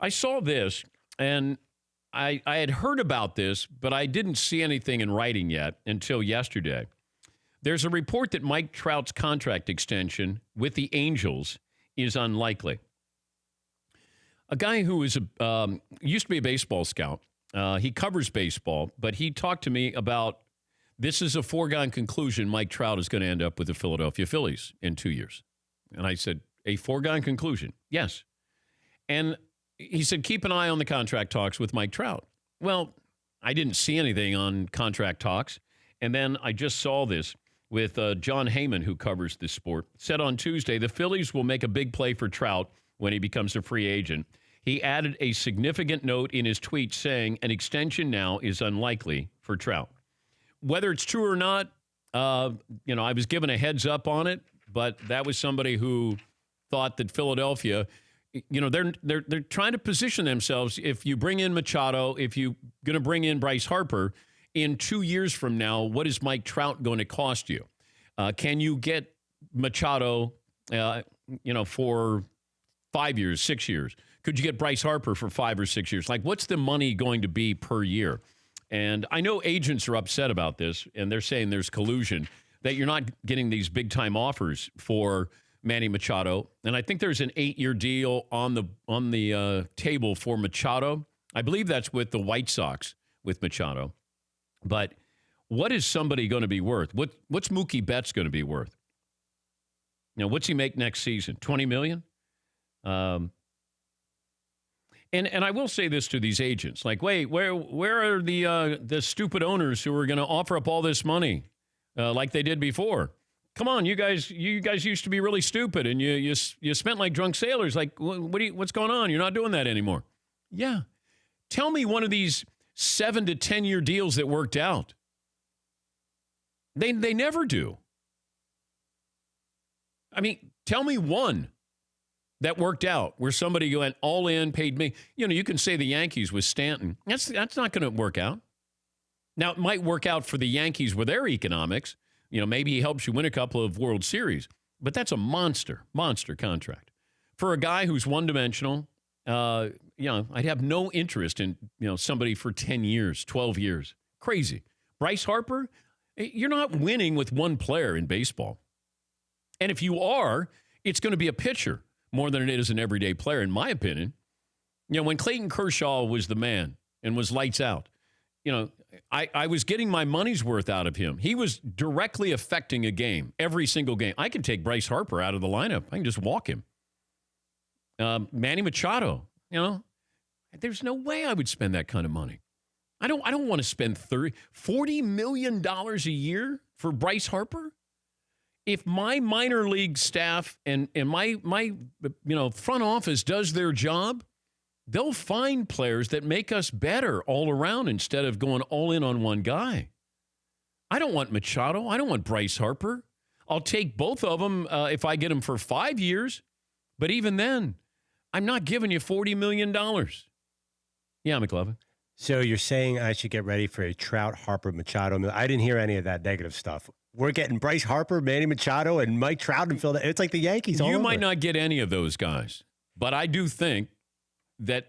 I saw this, and I had heard about this, but I didn't see anything in writing yet until yesterday. There's a report that Mike Trout's contract extension with the Angels is unlikely. A guy who is used to be a baseball scout, he covers baseball, but he talked to me about this is a foregone conclusion Mike Trout is going to end up with the Philadelphia Phillies in 2 years. And I said, a foregone conclusion? Yes. And he said, keep an eye on the contract talks with Mike Trout. Well, I didn't see anything on contract talks. And then I just saw this with John Heyman, who covers this sport, said on Tuesday, the Phillies will make a big play for Trout when he becomes a free agent. He added a significant note in his tweet saying an extension now is unlikely for Trout. Whether it's true or not, I was given a heads up on it, but that was somebody who thought that Philadelphia, they're trying to position themselves. If you bring in Machado, if you're going to bring in Bryce Harper, in 2 years from now, what is Mike Trout going to cost you? Can you get Machado, for 5 years, 6 years? Could you get Bryce Harper for 5 or 6 years? Like, what's the money going to be per year? And I know agents are upset about this, and they're saying there's collusion, that you're not getting these big-time offers for Manny Machado. And I think there's an 8-year deal on the table for Machado. I believe that's with the White Sox with Machado. But what is somebody going to be worth? What's Mookie Betts going to be worth? What's he make next season? $20 million? And I will say this to these agents, like, wait, where are the stupid owners who are going to offer up all this money like they did before? Come on, you guys used to be really stupid, and you spent like drunk sailors. Like, what's going on? You're not doing that anymore. Yeah, tell me one of these 7 to 10 year deals that worked out. They never do. I mean, tell me one that worked out where somebody went all in, paid me. You can say the Yankees with Stanton. That's not going to work out. Now, it might work out for the Yankees with their economics. Maybe he helps you win a couple of World Series. But that's a monster contract. For a guy who's one-dimensional, I'd have no interest in, somebody for 10 years, 12 years. Crazy. Bryce Harper, you're not winning with one player in baseball. And if you are, it's going to be a pitcher more than it is an everyday player, in my opinion. When Clayton Kershaw was the man and was lights out, I was getting my money's worth out of him. He was directly affecting a game, every single game. I can take Bryce Harper out of the lineup. I can just walk him. Manny Machado, there's no way I would spend that kind of money. I don't want to spend $40 million a year for Bryce Harper. If my minor league staff and my front office does their job, they'll find players that make us better all around instead of going all in on one guy. I don't want Machado. I don't want Bryce Harper. I'll take both of them if I get them for 5 years. But even then, I'm not giving you $40 million. Yeah, McLovin. So you're saying I should get ready for a Trout, Harper, Machado. I didn't hear any of that negative stuff. We're getting Bryce Harper, Manny Machado, and Mike Trout in Philadelphia. It's like the Yankees all You over. might not get any of those guys, but I do think that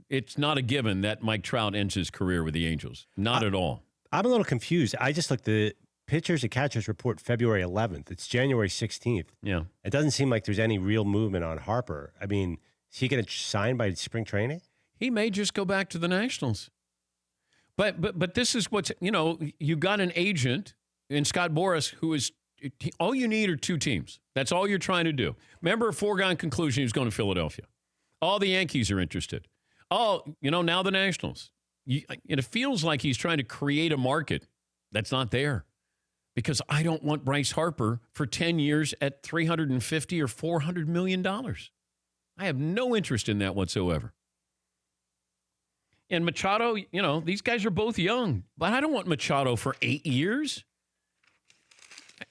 it's not a given that Mike Trout ends his career with the Angels. Not at all. I'm a little confused. I just looked at the pitchers and catchers report February 11th. It's January 16th. Yeah. It doesn't seem like there's any real movement on Harper. I mean, is he going to sign by spring training? He may just go back to the Nationals. But this is what's, you got an agent in Scott Boras who is, all you need are two teams. That's all you're trying to do. Remember, a foregone conclusion, he was going to Philadelphia. All the Yankees are interested. Oh, now the Nationals. It feels like he's trying to create a market that's not there. Because I don't want Bryce Harper for 10 years at $350 or $400 million. I have no interest in that whatsoever. And Machado, these guys are both young, but I don't want Machado for 8 years.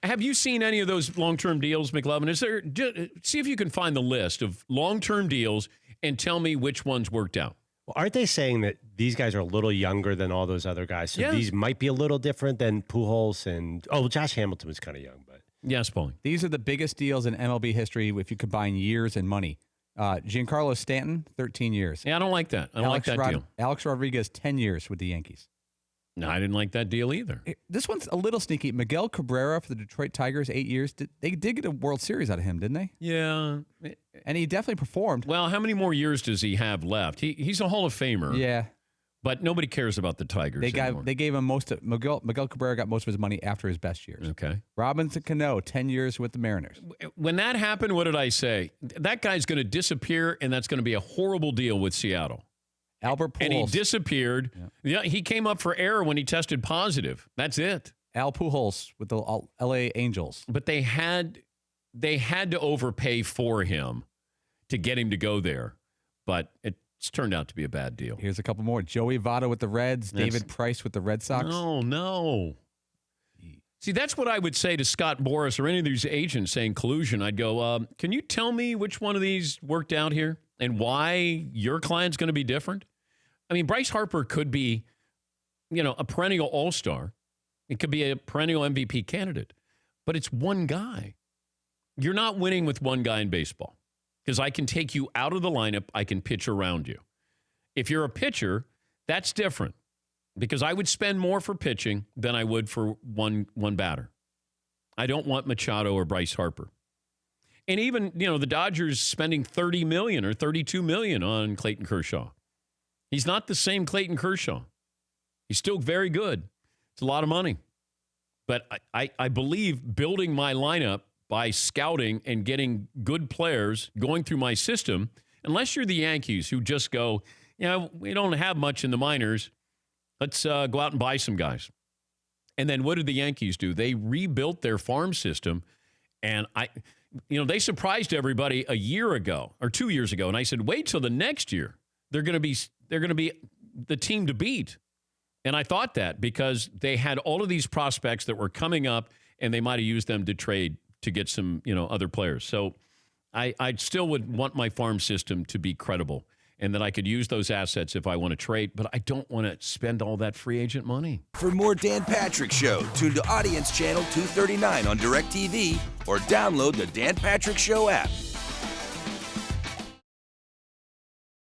Have you seen any of those long-term deals, McLovin? See if you can find the list of long-term deals and tell me which ones worked out. Well, aren't they saying that these guys are a little younger than all those other guys? So these might be a little different than Pujols and Josh Hamilton was kind of young, but yes, Paulie. These are the biggest deals in MLB history if you combine years and money. Giancarlo Stanton, 13 years. Yeah, I don't like that. I don't like that deal. Alex Rodriguez, 10 years with the Yankees. No, I didn't like that deal either. This one's a little sneaky. Miguel Cabrera for the Detroit Tigers, 8 years. They did get a World Series out of him, didn't they? Yeah. And he definitely performed. Well, how many more years does he have left? He's a Hall of Famer. Yeah. But nobody cares about the Tigers anymore. They gave him most of Miguel Cabrera got most of his money after his best years. Okay. Robinson Cano, 10 years with the Mariners. When that happened, what did I say? That guy's going to disappear, and that's going to be a horrible deal with Seattle. Albert Pujols. And he disappeared. Yeah, he came up for air when he tested positive. That's it. Al Pujols with the L.A. Angels. But they had to overpay for him to get him to go there. But it's turned out to be a bad deal. Here's a couple more. Joey Votto with the Reds. David Price with the Red Sox. No. See, that's what I would say to Scott Boras or any of these agents saying collusion. I'd go, can you tell me which one of these worked out here and why your client's going to be different? I mean, Bryce Harper could be, a perennial all-star. It could be a perennial MVP candidate. But it's one guy. You're not winning with one guy in baseball. Because I can take you out of the lineup, I can pitch around you. If you're a pitcher, that's different. Because I would spend more for pitching than I would for one batter. I don't want Machado or Bryce Harper. And even, the Dodgers spending $30 million or $32 million on Clayton Kershaw. He's not the same Clayton Kershaw. He's still very good. It's a lot of money. But I believe building my lineup by scouting and getting good players going through my system, unless you're the Yankees who just go, we don't have much in the minors. Let's go out and buy some guys. And then what did the Yankees do? They rebuilt their farm system. And they surprised everybody a year ago or 2 years ago. And I said, wait till the next year. They're going to be the team to beat. And I thought that because they had all of these prospects that were coming up and they might have used them to trade to get some, other players. So I still would want my farm system to be credible and that I could use those assets if I want to trade, but I don't want to spend all that free agent money. For more Dan Patrick Show, tune to Audience Channel 239 on DirecTV or download the Dan Patrick Show app.